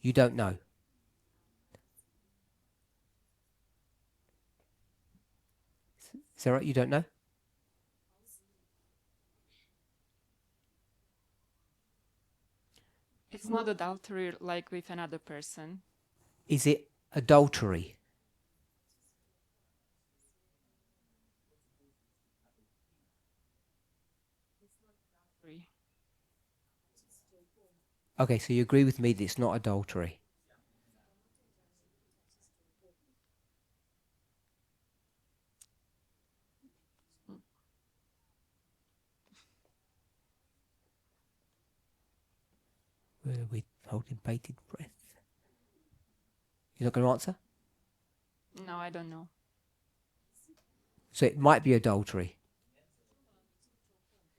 You don't know. Is that right? You don't know? It's not adultery like with another person. Is it adultery? Okay, so you agree with me that it's not adultery? Where are we holding bated breath? You're not going to answer? No, I don't know. So it might be adultery.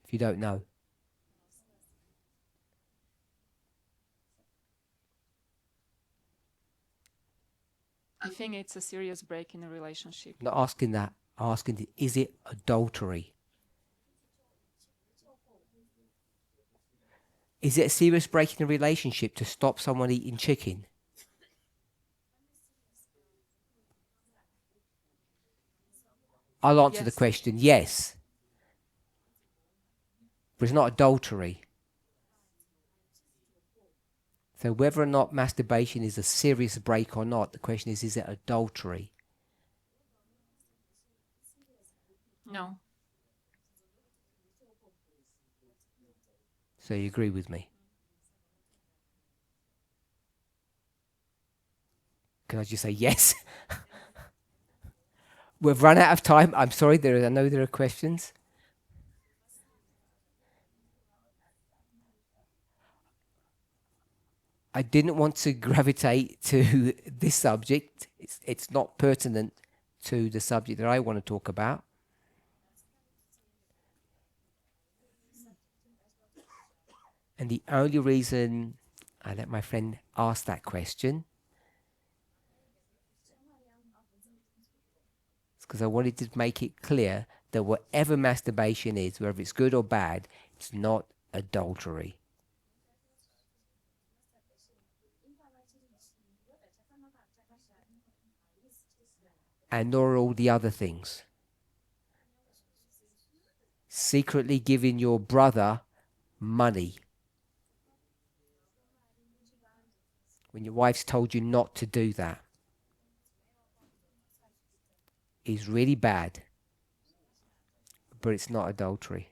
If you don't know. I think it's a serious break in a relationship. I'm not asking that. I'm asking, is it adultery? Is it a serious break in a relationship to stop someone eating chicken? I'll answer the Yes. question, yes. But it's not adultery. So whether or not masturbation is a serious break or not, the question is it adultery? No. So you agree with me? Can I just say yes? We've run out of time. I'm sorry, I know there are questions. I didn't want to gravitate to this subject. It's not pertinent to the subject that I want to talk about. And the only reason I let my friend ask that question is because I wanted to make it clear that whatever masturbation is, whether it's good or bad, it's not adultery. And nor are all the other things. Secretly giving your brother money when your wife's told you not to do that is really bad, but it's not adultery.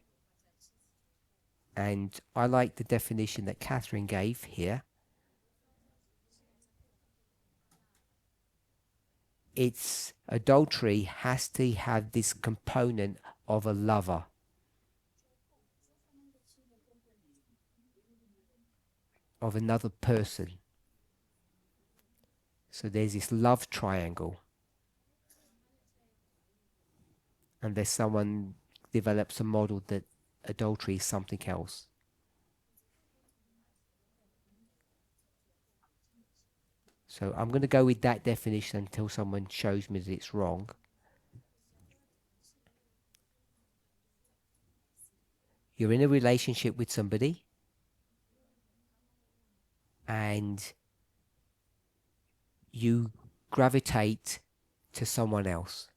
And I like the definition that Catherine gave here. It's adultery has to have this component of a lover. Of another person. So there's this love triangle. Unless someone develops a model that adultery is something else. So I'm going to go with that definition until someone shows me that it's wrong. You're in a relationship with somebody and you gravitate to someone else.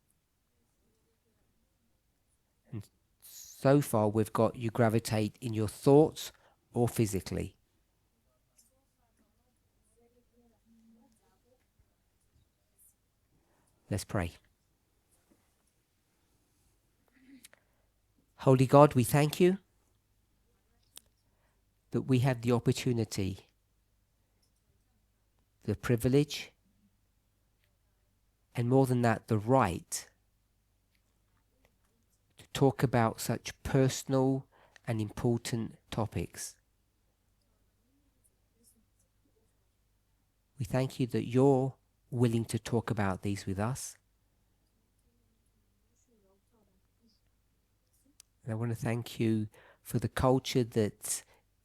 And so far we've got you gravitate in your thoughts or physically. Let's pray. Holy God, we thank you that we have the opportunity, the privilege, and more than that, the right to talk about such personal and important topics. We thank you that you're willing to talk about these with us. And I want to thank you for the culture that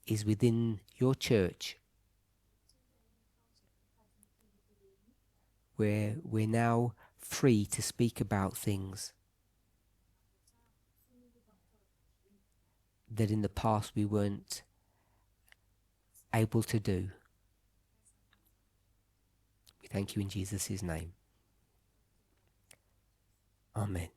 is within your church, where we're now free to speak about things that in the past we weren't able to do. We thank you in Jesus' name. Amen.